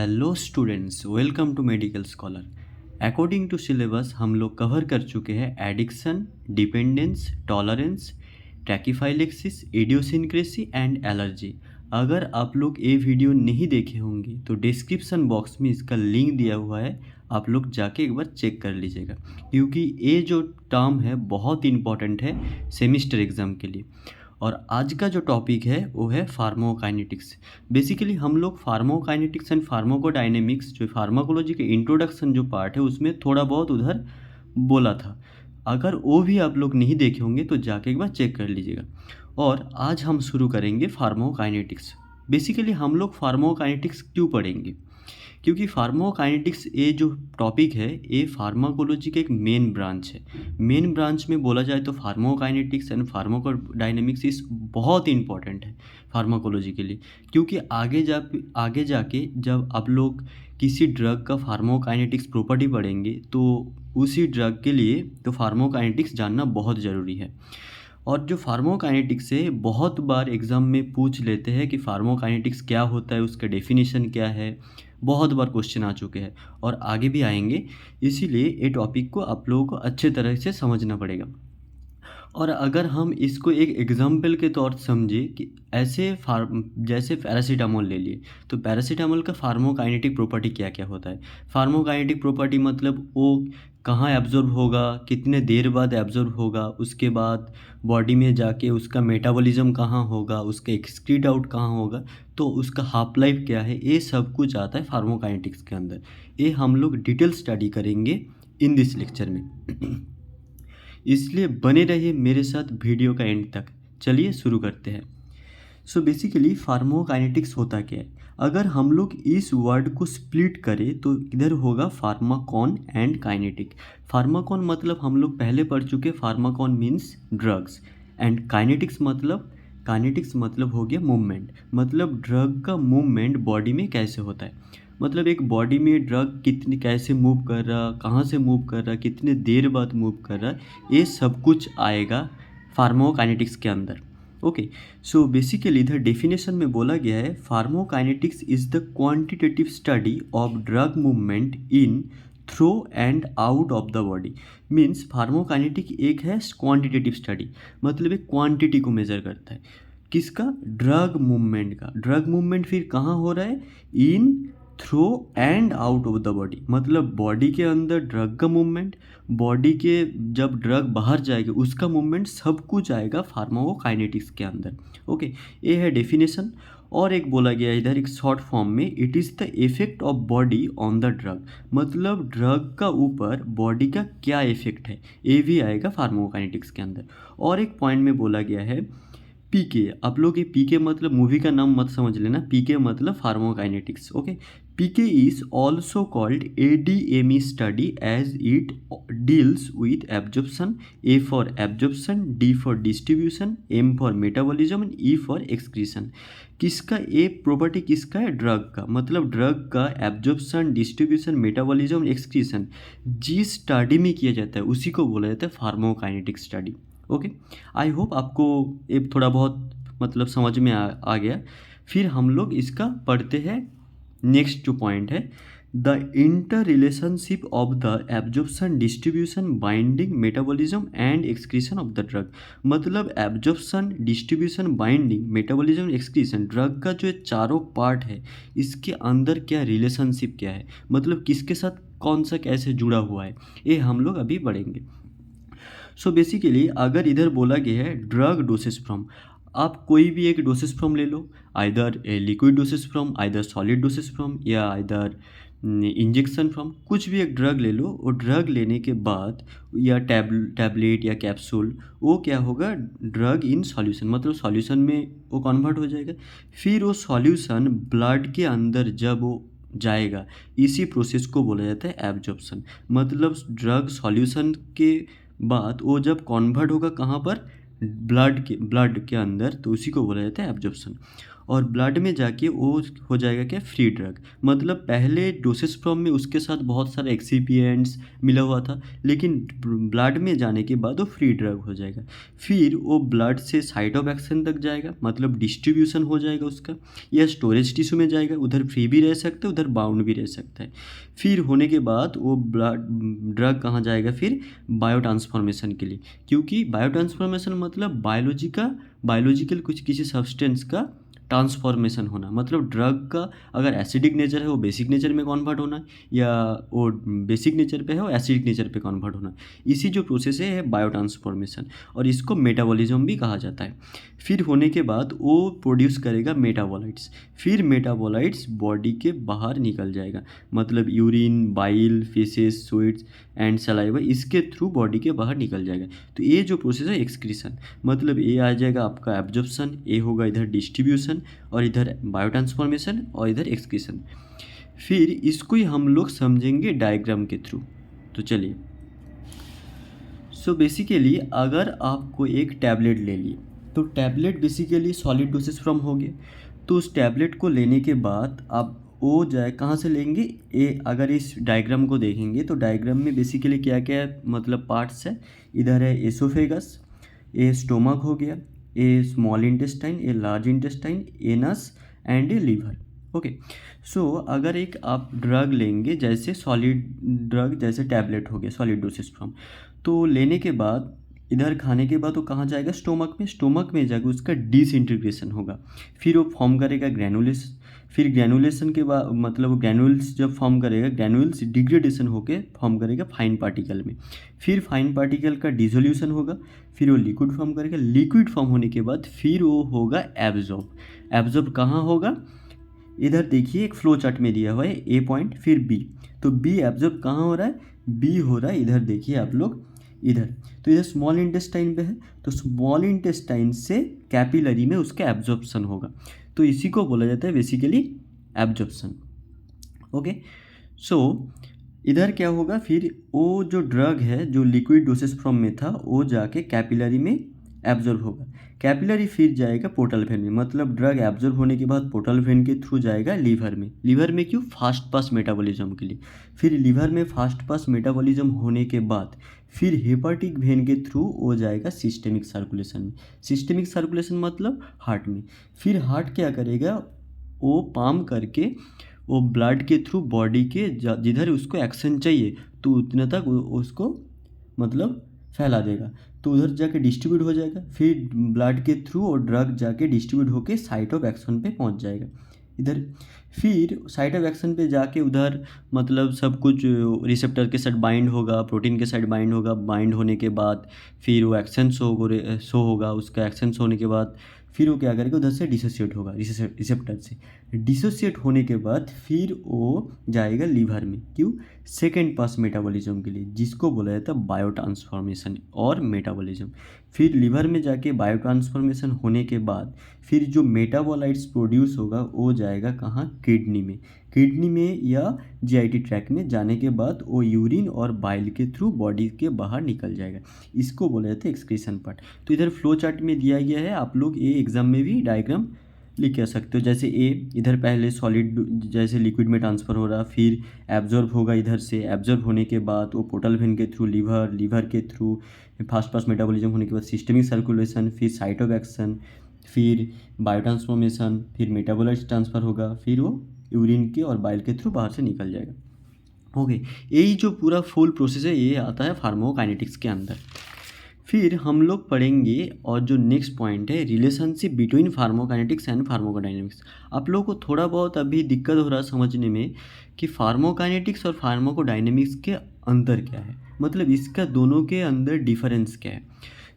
Hello students, welcome to medical scholar. According to syllabus हम लोग cover कर चुके हैं addiction, dependence, tolerance, tachyphylaxis, idiosyncrasy and allergy. अगर आप लोग ये वीडियो नहीं देखे होंगे तो डिस्क्रिप्शन बॉक्स में इसका लिंक दिया हुआ है, आप लोग जाके एक बार चेक कर लीजिएगा, क्योंकि ये जो टर्म है बहुत इंपॉर्टेंट है सेमिस्टर एग्ज़ाम के लिए। और आज का जो टॉपिक है वो है फार्माकोकाइनेटिक्स। बेसिकली हम लोग फार्माकोकाइनेटिक्स एंड फार्माकोडायनेमिक्स जो फार्माकोलॉजी के इंट्रोडक्शन जो पार्ट है उसमें थोड़ा बहुत उधर बोला था। अगर वो भी आप लोग नहीं देखे होंगे तो जाके एक बार चेक कर लीजिएगा। और आज हम शुरू करेंगे फार्माकोकाइनेटिक्स। बेसिकली हम लोग फार्माकोकाइनेटिक्स क्यों पढ़ेंगे? क्योंकि फार्माकोकाइनेटिक्स ये जो टॉपिक है ये फार्माकोलॉजी का एक मेन ब्रांच है। मेन ब्रांच में बोला जाए तो फार्माकोकाइनेटिक्स एंड फार्माकोडायनेमिक्स इस बहुत इंपॉर्टेंट है फार्माकोलॉजी के लिए। क्योंकि आगे जाके जब आप लोग किसी ड्रग का फार्माकोकाइनेटिक्स प्रॉपर्टी पढ़ेंगे तो उसी ड्रग के लिए तो फार्माकोकाइनेटिक्स जानना बहुत ज़रूरी है। और जो फार्माकोकाइनेटिक्स है बहुत बार एग्ज़ाम में पूछ लेते हैं कि फार्माकोकाइनेटिक्स क्या होता है, उसका डेफिनेशन क्या है। बहुत बार क्वेश्चन आ चुके हैं और आगे भी आएंगे, इसीलिए ये टॉपिक को आप लोगों को अच्छे तरह से समझना पड़ेगा। और अगर हम इसको एक एग्जाम्पल के तौर समझे कि जैसे पैरासीटामोल ले लिए, तो पैरासीटामोल का फार्माकोकाइनेटिक प्रॉपर्टी क्या क्या होता है। फार्माकोकाइनेटिक प्रॉपर्टी मतलब वो कहाँ एब्जॉर्ब होगा, कितने देर बाद एब्जॉर्ब होगा, उसके बाद बॉडी में जाके उसका मेटाबॉलिज्म कहाँ होगा, उसका एक्सक्रीट आउट कहाँ होगा, तो उसका हाफ लाइफ क्या है, ये सब कुछ आता है फार्माकोकाइनेटिक्स के अंदर। ये हम लोग डिटेल स्टडी करेंगे इन दिस लेक्चर में। इसलिए बने रहिए मेरे साथ वीडियो का एंड तक। चलिए शुरू करते हैं। सो बेसिकली फार्माकोकाइनेटिक्स होता क्या है? अगर हम लोग इस वर्ड को स्प्लिट करें तो इधर होगा फार्माकॉन एंड काइनेटिक। फार्माकॉन मतलब हम लोग पहले पढ़ चुके, Pharmacon means drugs, and kinetics मतलब हो गया मूवमेंट, मतलब ड्रग का मूवमेंट बॉडी में कैसे होता है। मतलब एक बॉडी में ड्रग कितनी कैसे मूव कर रहा, कहाँ से मूव कर रहा, कितने देर बाद मूव कर रहा, ये सब कुछ आएगा फार्माकोकाइनेटिक्स के अंदर। ओके, सो बेसिकली इधर डेफिनेशन में बोला गया है pharmacokinetics is the quantitative study of drug movement in, through and out of the body. Means pharmacokinetic एक है क्वांटिटेटिव स्टडी, मतलब एक क्वांटिटी को मेजर करता है। किसका? ड्रग मूवमेंट का। ड्रग मूवमेंट फिर कहाँ हो रहा है? In, through and out of the body, मतलब बॉडी के अंदर ड्रग का मूवमेंट, बॉडी के जब ड्रग बाहर जाएगी उसका मूवमेंट, सब कुछ आएगा फार्माकोकाइनेटिक्स के अंदर। ओके, ये है डेफिनेशन। और एक बोला गया इधर एक शॉर्ट फॉर्म में, it is the effect of body on the drug, मतलब ड्रग का ऊपर बॉडी का क्या इफेक्ट है, ये भी आएगा फार्माकोकाइनेटिक्स के अंदर। और एक पॉइंट में बोला गया है पीके। आप लोग ये पीके मतलब मूवी का नाम मत समझ लेना, पीके मतलब pharmacokinetics. Okay, PK is also called ADME study as it deals with absorption, A for absorption, D for distribution, M for metabolism and E for excretion। किसका ए प्रॉपर्टी किसका है? ड्रग का, मतलब ड्रग का एब्जॉर्प्शन, डिस्ट्रीब्यूशन, मेटाबॉलिज्म, एक्सक्रीशन जिस study में किया जाता है उसी को बोला जाता है pharmacokinetic study. Okay, I hope आपको ये थोड़ा बहुत मतलब समझ में आ गया। फिर हम लोग इसका पढ़ते हैं। नेक्स्ट जो पॉइंट है, the inter relationship of the absorption, distribution, binding, metabolism and excretion of the drug. मतलब absorption, distribution, binding, metabolism, excretion, drug का जो चारों पार्ट है इसके अंदर क्या रिलेशनशिप क्या है, मतलब किसके साथ कौन सा कैसे जुड़ा हुआ है, ये हम लोग अभी पढ़ेंगे। सो बेसिकली अगर इधर बोला गया है ड्रग डोसेज फ्रॉम, आप कोई भी एक डोसेज फ्रॉम ले लो, either a liquid dosage from, either solid dosage from, या आइदर इंजेक्शन फ्रॉम, कुछ भी एक ड्रग ले लो। और ड्रग लेने के बाद या टैबलेट या कैप्सूल, वो क्या होगा? ड्रग इन सॉल्यूशन, मतलब सॉल्यूशन में वो कन्वर्ट हो जाएगा। फिर वो सॉल्यूशन ब्लड के अंदर जब वो जाएगा, इसी प्रोसेस को बोला जाता है एब्जॉर्प्शन। मतलब ड्रग सॉल्यूशन के बाद वो जब कन्वर्ट होगा कहाँ पर? ब्लड के अंदर, तो उसी को बोला जाता है एब्जॉर्प्शन। और ब्लड में जाके वो हो जाएगा क्या, फ्री ड्रग। मतलब पहले डोसेज फॉर्म में उसके साथ बहुत सारे एक्सिपिएंट्स मिला हुआ था, लेकिन ब्लड में जाने के बाद वो फ्री ड्रग हो जाएगा। फिर वो ब्लड से साइट ऑफ एक्शन तक जाएगा, मतलब डिस्ट्रीब्यूशन हो जाएगा उसका, या स्टोरेज टिश्यू में जाएगा, उधर फ्री भी रह सकता है, उधर बाउंड भी रह सकता है। फिर होने के बाद वो ब्लड ड्रग कहाँ जाएगा, फिर बायो ट्रांसफॉर्मेशन के लिए, क्योंकि बायो ट्रांसफॉर्मेशन मतलब बायोलॉजिकल कुछ किसी सब्सटेंस का ट्रांसफॉर्मेशन होना। मतलब ड्रग का अगर एसिडिक नेचर है वो बेसिक नेचर में कन्वर्ट होना, या वो बेसिक नेचर पे है वो एसिडिक नेचर पे कन्वर्ट होना। इसी जो प्रोसेस है बायो ट्रांसफॉर्मेशन, और इसको मेटाबॉलिज्म भी कहा जाता है। फिर होने के बाद वो प्रोड्यूस करेगा मेटाबोलाइट्स। फिर मेटाबोलाइट्स बॉडी के बाहर निकल जाएगा, मतलब urine, bile, faces, sweats and saliva, इसके थ्रू बॉडी के बाहर निकल जाएगा। तो ये जो प्रोसेस है एक्सक्रीशन, मतलब ये आ जाएगा आपका एब्जॉर्प्शन, ये होगा इधर डिस्ट्रीब्यूशन, और इधर बायो ट्रांसफॉर्मेशन, और इधर एक्सक्रीशन। फिर इसको ही हम लोग समझेंगे डायग्राम के थ्रू। तो चलिए, सो बेसिकली अगर आपको एक टैबलेट ले लिए, तो tablet basically solid dosage from हो गए। तो उस टैबलेट को लेने के बाद आप वो जाए कहाँ से लेंगे, ये अगर इस डायग्राम को देखेंगे तो डायग्राम में बेसिकली क्या क्या मतलब पार्ट्स है। इधर है एसोफेगस, ये स्टोमक हो गया, ये स्मॉल इंटेस्टाइन, ये लार्ज इंटेस्टाइन, एनस एंड ये लीवर। ओके, सो अगर एक आप ड्रग लेंगे, जैसे सॉलिड ड्रग, जैसे टैबलेट हो गया सॉलिड डोसेज फ्रॉम, तो लेने के बाद इधर खाने के बाद वो कहाँ जाएगा, स्टोमक में जाकर उसका डिसइंटीग्रेशन होगा। फिर वो फॉर्म करेगा ग्रैनुलेस। फिर ग्रैनुलेशन के बाद मतलब ग्रैनुल्स जब फॉर्म करेगा, ग्रैनुल्स डिग्रेडेशन होकर फॉर्म करेगा फाइन पार्टिकल में। फिर फाइन पार्टिकल का डिसोल्यूशन होगा, फिर वो लिक्विड फॉर्म करेगा। लिक्विड फॉर्म होने के बाद फिर वो होगा एब्जॉर्ब कहाँ होगा, इधर देखिए एक फ्लो चार्ट में दिया हुआ है ए पॉइंट, फिर बी। तो बी एब्जॉर्ब कहाँ हो रहा है, बी हो रहा है इधर, देखिए आप लोग इधर। तो इधर स्मॉल इंटेस्टाइन पे है, तो स्मॉल इंटेस्टाइन से कैपिलरी में उसका एब्जॉर्प्शन होगा। तो इसी को बोला जाता है बेसिकली एब्जॉर्प्शन। ओके, सो इधर क्या होगा, फिर वो जो ड्रग है जो लिक्विड डोसेज फॉर्म में था वो जाके कैपिलरी में एब्जॉर्ब होगा। कैपिलरी फिर जाएगा पोर्टल वेन में, मतलब ड्रग एब्जॉर्ब होने के बाद पोर्टल वेन के थ्रू जाएगा लीवर में क्यों, फास्ट पास मेटाबॉलिज्म के लिए। फिर लीवर में फास्ट पास मेटाबॉलिज्म होने के बाद फिर हेपाटिक वेन के थ्रू वो जाएगा सिस्टेमिक सर्कुलेशन में। सिस्टेमिक सर्कुलेशन मतलब हार्ट में। फिर हार्ट क्या करेगा, वो पंप करके वो ब्लड के थ्रू बॉडी के जिधर उसको एक्शन चाहिए तो उतने तक उसको मतलब फैला देगा, तो उधर जाके डिस्ट्रीब्यूट हो जाएगा। फिर ब्लड के थ्रू और ड्रग जाके डिस्ट्रीब्यूट होके साइट ऑफ एक्शन पे पहुंच जाएगा इधर। फिर साइट ऑफ एक्शन पे जाके उधर मतलब सब कुछ रिसेप्टर के साथ बाइंड होगा, प्रोटीन के साथ बाइंड होगा। बाइंड होने के बाद फिर वो एक्शन शो होगा। उसका एक्शन शो होने के बाद फिर वो क्या करेगा, उधर से डिसोसिएट होगा रिसेप्टर से। डिसोसिएट होने के बाद फिर वो जाएगा लीवर में, क्यों, सेकेंड पास मेटाबॉलिज्म के लिए, जिसको बोला जाता है बायो ट्रांसफॉर्मेशन और मेटाबॉलिज्म। फिर लीवर में जाके बायो ट्रांसफॉर्मेशन होने के बाद फिर जो मेटाबोलाइट्स प्रोड्यूस होगा वो जाएगा कहाँ, किडनी में या जीआईटी ट्रैक में। जाने के बाद वो यूरिन और बाइल के थ्रू बॉडी के बाहर निकल जाएगा। इसको बोला जाता है एक्सक्रीशन पार्ट। तो इधर फ्लो चार्ट में दिया गया है, आप लोग ये एग्जाम में भी डायग्राम लिख कर सकते हो। जैसे ए इधर पहले सॉलिड जैसे लिक्विड में ट्रांसफ़र हो रहा, फिर एब्जॉर्ब होगा इधर से। एब्जॉर्ब होने के बाद वो पोर्टल वेन के थ्रू लीवर के थ्रू फास्ट पास मेटाबॉलिज्म होने के बाद सिस्टमिक सर्कुलेशन, फिर साइट ऑफ एक्शन, फिर बायो ट्रांसफॉर्मेशन, फिर मेटाबोलाइट्स ट्रांसफ़र होगा, फिर वो यूरिन के और बाइल के थ्रू बाहर से निकल जाएगा। ओके, यही जो पूरा फुल प्रोसेस है ये आता है फार्माकोकाइनेटिक्स के अंदर। फिर हम लोग पढ़ेंगे और जो नेक्स्ट पॉइंट है relationship between pharmacokinetics and pharmacodynamics. आप लोगों को थोड़ा बहुत अभी दिक्कत हो रहा है समझने में कि फार्माकोकाइनेटिक्स और फार्माकोडायनेमिक्स के अंतर क्या है, मतलब इसका दोनों के अंदर डिफरेंस क्या है।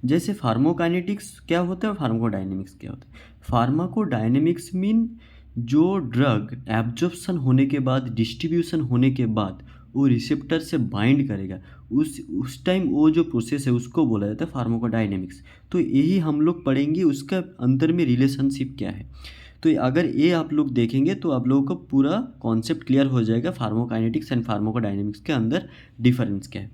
जैसे फार्माकोकाइनेटिक्स क्या होता है और फार्माकोडायनेमिक्स क्या होता है। फार्माकोडायनेमिक्स मीन जो ड्रग एब्जॉर्प्शन होने के बाद, डिस्ट्रीब्यूशन होने के बाद वो रिसेप्टर से बाइंड करेगा, उस टाइम वो जो प्रोसेस है उसको बोला जाता है फार्माकोडायनेमिक्स। तो यही हम लोग पढ़ेंगे, उसका अंतर में रिलेशनशिप क्या है। तो अगर ये आप लोग देखेंगे तो आप लोगों को पूरा कॉन्सेप्ट क्लियर हो जाएगा फार्माकोकाइनेटिक्स एंड फार्माकोडायनेमिक्स के अंदर डिफरेंस क्या है।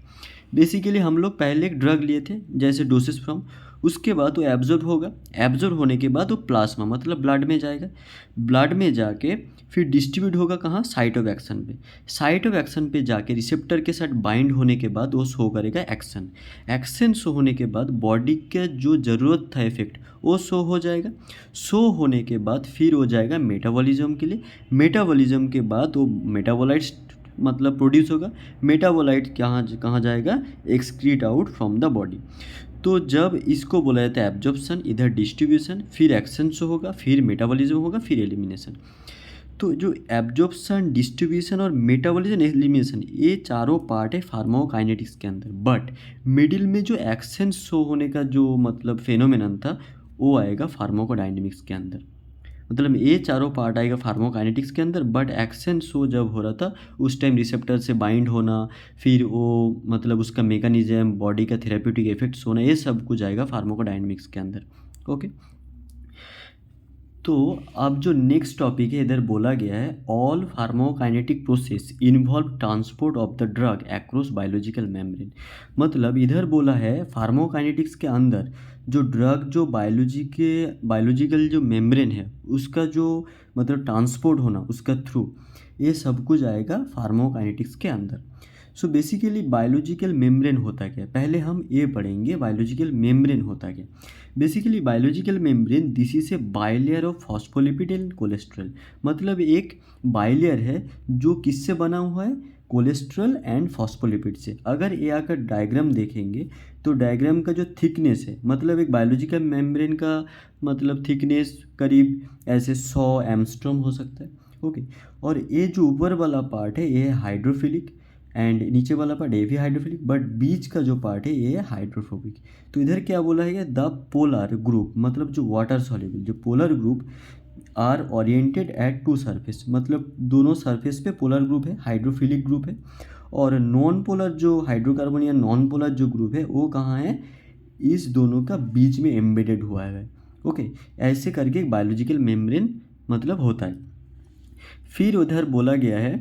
बेसिकली हम लोग पहले एक ड्रग लिए थे जैसे डोसेज फॉर्म, उसके बाद वो एब्जॉर्ब होगा, एब्जॉर्ब होने के बाद वो प्लाज्मा मतलब ब्लड में जाएगा, ब्लड में जाके फिर डिस्ट्रीब्यूट होगा कहाँ, साइट ऑफ एक्शन पे, साइट ऑफ एक्शन पे जाके रिसेप्टर के साथ बाइंड होने के बाद वो शो करेगा एक्शन, एक्शन शो होने के बाद बॉडी का जो ज़रूरत था इफेक्ट वो शो हो जाएगा, शो होने के बाद फिर हो जाएगा मेटाबॉलिज्म के लिए, मेटाबॉलिज्म के बाद वो मेटाबोलाइट्स मतलब प्रोड्यूस होगा, मेटाबोलाइट कहाँ कहाँ जाएगा, excrete out from the body. तो जब इसको बोला जाता है एब्जॉर्प्शन, इधर डिस्ट्रीब्यूशन, फिर एक्शन शो होगा, फिर मेटाबॉलिज्म होगा, फिर एलिमिनेशन। तो जो एब्जॉर्प्शन, डिस्ट्रीब्यूशन और मेटाबॉलिज्म, एलिमिनेशन, ये चारों पार्ट है फार्माकोकाइनेटिक्स के अंदर, बट मिडिल में जो एक्शन शो होने का जो मतलब फेनोमेनन था वो आएगा फार्माकोडायनेमिक्स के अंदर। मतलब ये चारों पार्ट आएगा फार्माकोकाइनेटिक्स के अंदर, बट एक्शन शो जब हो रहा था उस टाइम रिसेप्टर से बाइंड होना, फिर वो मतलब उसका मेकानिज्म, बॉडी का थेरेप्यूटिक इफेक्ट्स होना, ये सब कुछ आएगा फार्माकोडायनेमिक्स के अंदर। ओके, तो अब जो नेक्स्ट टॉपिक है इधर बोला गया है all pharmacokinetic process involve transport of the drug across biological membrane. मतलब इधर बोला है फार्माकोकाइनेटिक्स के अंदर जो ड्रग जो बायोलॉजिकल जो मेम्ब्रेन है उसका जो मतलब ट्रांसपोर्ट होना उसका थ्रू, ये सब कुछ आएगा फार्माकोकाइनेटिक्स के अंदर। सो बेसिकली बायोलॉजिकल मेम्ब्रेन होता क्या है, पहले हम ये पढ़ेंगे बायोलॉजिकल मेम्ब्रेन होता क्या। Basically biological membrane this is a bilayer of phospholipid and cholesterol. मतलब एक बाइलेयर है जो किससे बना हुआ है, कोलेस्ट्रॉल एंड फॉस्फोलिपिड से। अगर ये आकर डायग्राम देखेंगे तो डायग्राम का जो थिकनेस है, मतलब एक बायोलॉजिकल मेम्ब्रेन का मतलब थिकनेस करीब ऐसे 100 एंगस्ट्रॉम हो सकता है। ओके, और ये जो ऊपर वाला पार्ट है ये है हाइड्रोफिलिक एंड नीचे वाला पार्ट ये भी हाइड्रोफिलिक, बट बीच का जो पार्ट है ये है हाइड्रोफोबिक। तो इधर क्या बोला है, द पोलर ग्रुप मतलब जो वाटर सॉल्युबल जो polar group are oriented at two surface, मतलब दोनों सरफेस पे पोलर ग्रुप है, हाइड्रोफिलिक ग्रुप है। और नॉन पोलर जो हाइड्रोकार्बन या नॉन पोलर जो ग्रुप है वो कहाँ है, इस दोनों का बीच में एम्बेडेड हुआ है। ओके, ऐसे करके एक बायोलॉजिकल मेम्ब्रेन मतलब होता है। फिर उधर बोला गया है,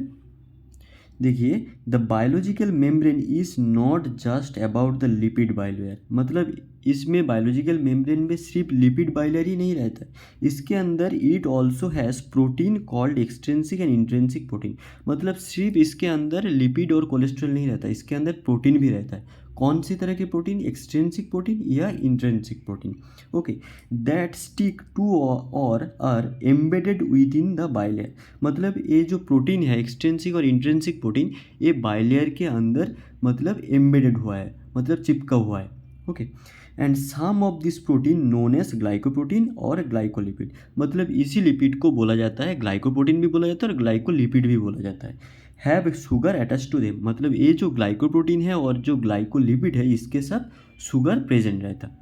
देखिए the biological membrane is not just about the lipid bilayer. मतलब इसमें बायोलॉजिकल मेम्ब्रेन में सिर्फ लिपिड बाइलेयर ही नहीं रहता है, इसके अंदर it also has protein called extrinsic and intrinsic protein. मतलब सिर्फ इसके अंदर लिपिड और कोलेस्ट्रॉल नहीं रहता, इसके अंदर प्रोटीन भी रहता है। कौन सी तरह के प्रोटीन, एक्सट्रिंसिक प्रोटीन या intrinsic protein. Okay, that stick to और are embedded within the bilayer. मतलब ये जो प्रोटीन है एक्सट्रिंसिक और इंट्रिंसिक प्रोटीन, ये बाइलेयर के अंदर मतलब एम्बेडेड हुआ है, मतलब चिपका हुआ है। Okay, and some of this protein known as glycoprotein और ग्लाइकोलिपिड। मतलब इसी लिपिड को बोला जाता है ग्लाइकोप्रोटीन भी बोला जाता है और ग्लाइकोलिपिड भी बोला जाता है। Have sugar attach to them. मतलब ये जो ग्लाइकोप्रोटीन है और जो ग्लाइकोलिपिड है इसके साथ शुगर प्रेजेंट रहता है।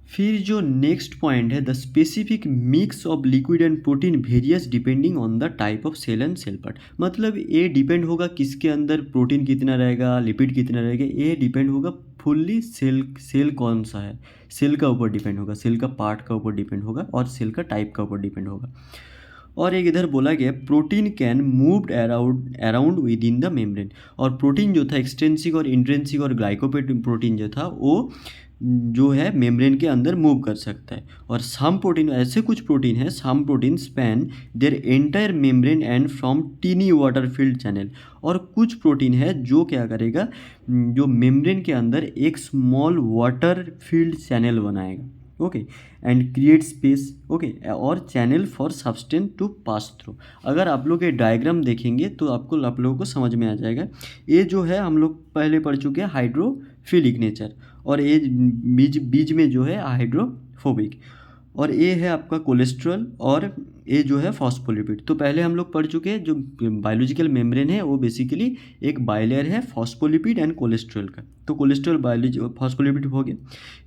फिर जो नेक्स्ट पॉइंट है, the specific mix of liquid and protein varies depending on the type of cell and cell part. मतलब ये डिपेंड होगा किसके अंदर प्रोटीन कितना रहेगा, लिपिड कितना रहेगा, ये डिपेंड होगा फुल्ली सेल कौन सा है, सेल का ऊपर डिपेंड होगा, सेल का पार्ट का ऊपर डिपेंड होगा और सेल का टाइप का ऊपर डिपेंड होगा। और एक इधर बोला गया protein can moved around with in the membrane. और प्रोटीन जो था एक्सट्रिंसिक और इंट्रिंसिक और ग्लाइकोप्रोटीन जो था वो जो है मेम्ब्रेन के अंदर मूव कर सकता है। और सम प्रोटीन, ऐसे कुछ प्रोटीन है, some protein span their entire membrane and from tiny water field channel. और कुछ प्रोटीन है जो क्या करेगा, जो मेम्ब्रेन के अंदर एक स्मॉल वाटर फील्ड चैनल बनाएगा। Okay, and create space. Okay, और channel for substance to pass through. अगर आप लोग ये डायग्राम देखेंगे तो आप लोगों को समझ में आ जाएगा। ये जो है हम लोग पहले पढ़ चुके हैं हाइड्रोफिलिक नेचर, और ये बीज में जो है हाइड्रोफोबिक, और ये है आपका कोलेस्ट्रॉल, और ये जो है फॉस्फोलिपिड। तो पहले हम लोग पढ़ चुके हैं जो बायोलॉजिकल मेम्ब्रेन है वो बेसिकली एक बाइलेयर है फॉस्फोलिपिड एंड कोलेस्ट्रॉल का। तो कोलेस्ट्रॉल बायोलॉजी फॉस्फोलिपिड हो गया।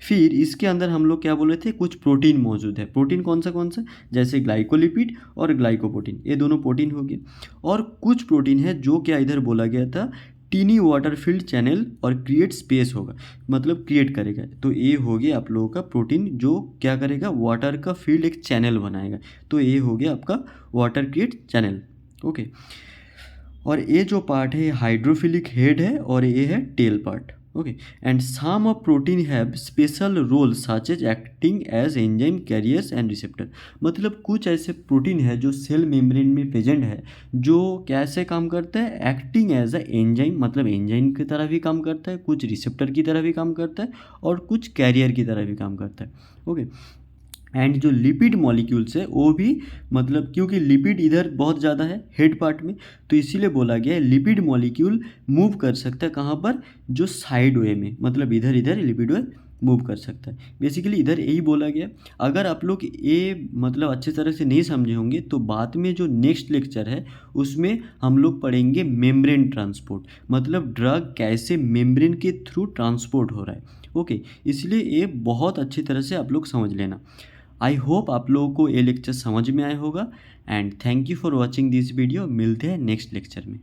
फिर इसके अंदर हम लोग क्या बोल रहे थे, कुछ प्रोटीन मौजूद है। प्रोटीन कौन सा, जैसे ग्लाइकोलिपिड और ग्लाइकोप्रोटीन, ये दोनों प्रोटीन हो गए। और कुछ प्रोटीन है जो क्या इधर बोला गया था टीनी वाटर फील्ड चैनल और क्रिएट स्पेस होगा, मतलब क्रिएट करेगा। तो ये हो गया आप लोगों का प्रोटीन जो क्या करेगा, वाटर का फील्ड एक चैनल बनाएगा। तो ये हो गया आपका वाटर क्रिएट चैनल। ओके, और ये जो पार्ट है हाइड्रोफिलिक हेड है और ये है tail part. Okay, and some of protein have special roles such as acting as enzyme carriers and receptor. मतलब कुछ ऐसे प्रोटीन है जो सेल मेम्ब्रेन में प्रेजेंट है, जो कैसे काम करता है, एक्टिंग एज अ एंजाइम, मतलब एंजाइम की तरह भी काम करता है, कुछ रिसेप्टर की तरह भी काम करता है और कुछ कैरियर की तरह भी काम करता है. ओके, एंड जो लिपिड मॉलिक्यूल्स है वो भी, मतलब क्योंकि लिपिड इधर बहुत ज़्यादा है हेड पार्ट में, तो इसीलिए बोला गया है लिपिड मॉलिक्यूल मूव कर सकता है कहाँ पर, जो साइड वे में, मतलब इधर इधर लिपिड वे मूव कर सकता है. बेसिकली इधर यही बोला गया. अगर आप लोग ये मतलब अच्छे तरह से नहीं समझे होंगे तो बाद में जो नेक्स्ट लेक्चर है उसमें हम लोग पढ़ेंगे मेम्ब्रेन ट्रांसपोर्ट, मतलब ड्रग कैसे मेम्ब्रेन के थ्रू ट्रांसपोर्ट हो रहा है. ओके, इसलिए ये बहुत अच्छी तरह से आप लोग समझ लेना. आई होप आप लोगों को ये लेक्चर समझ में आया होगा. And thank you for watching this video. मिलते हैं नेक्स्ट लेक्चर में.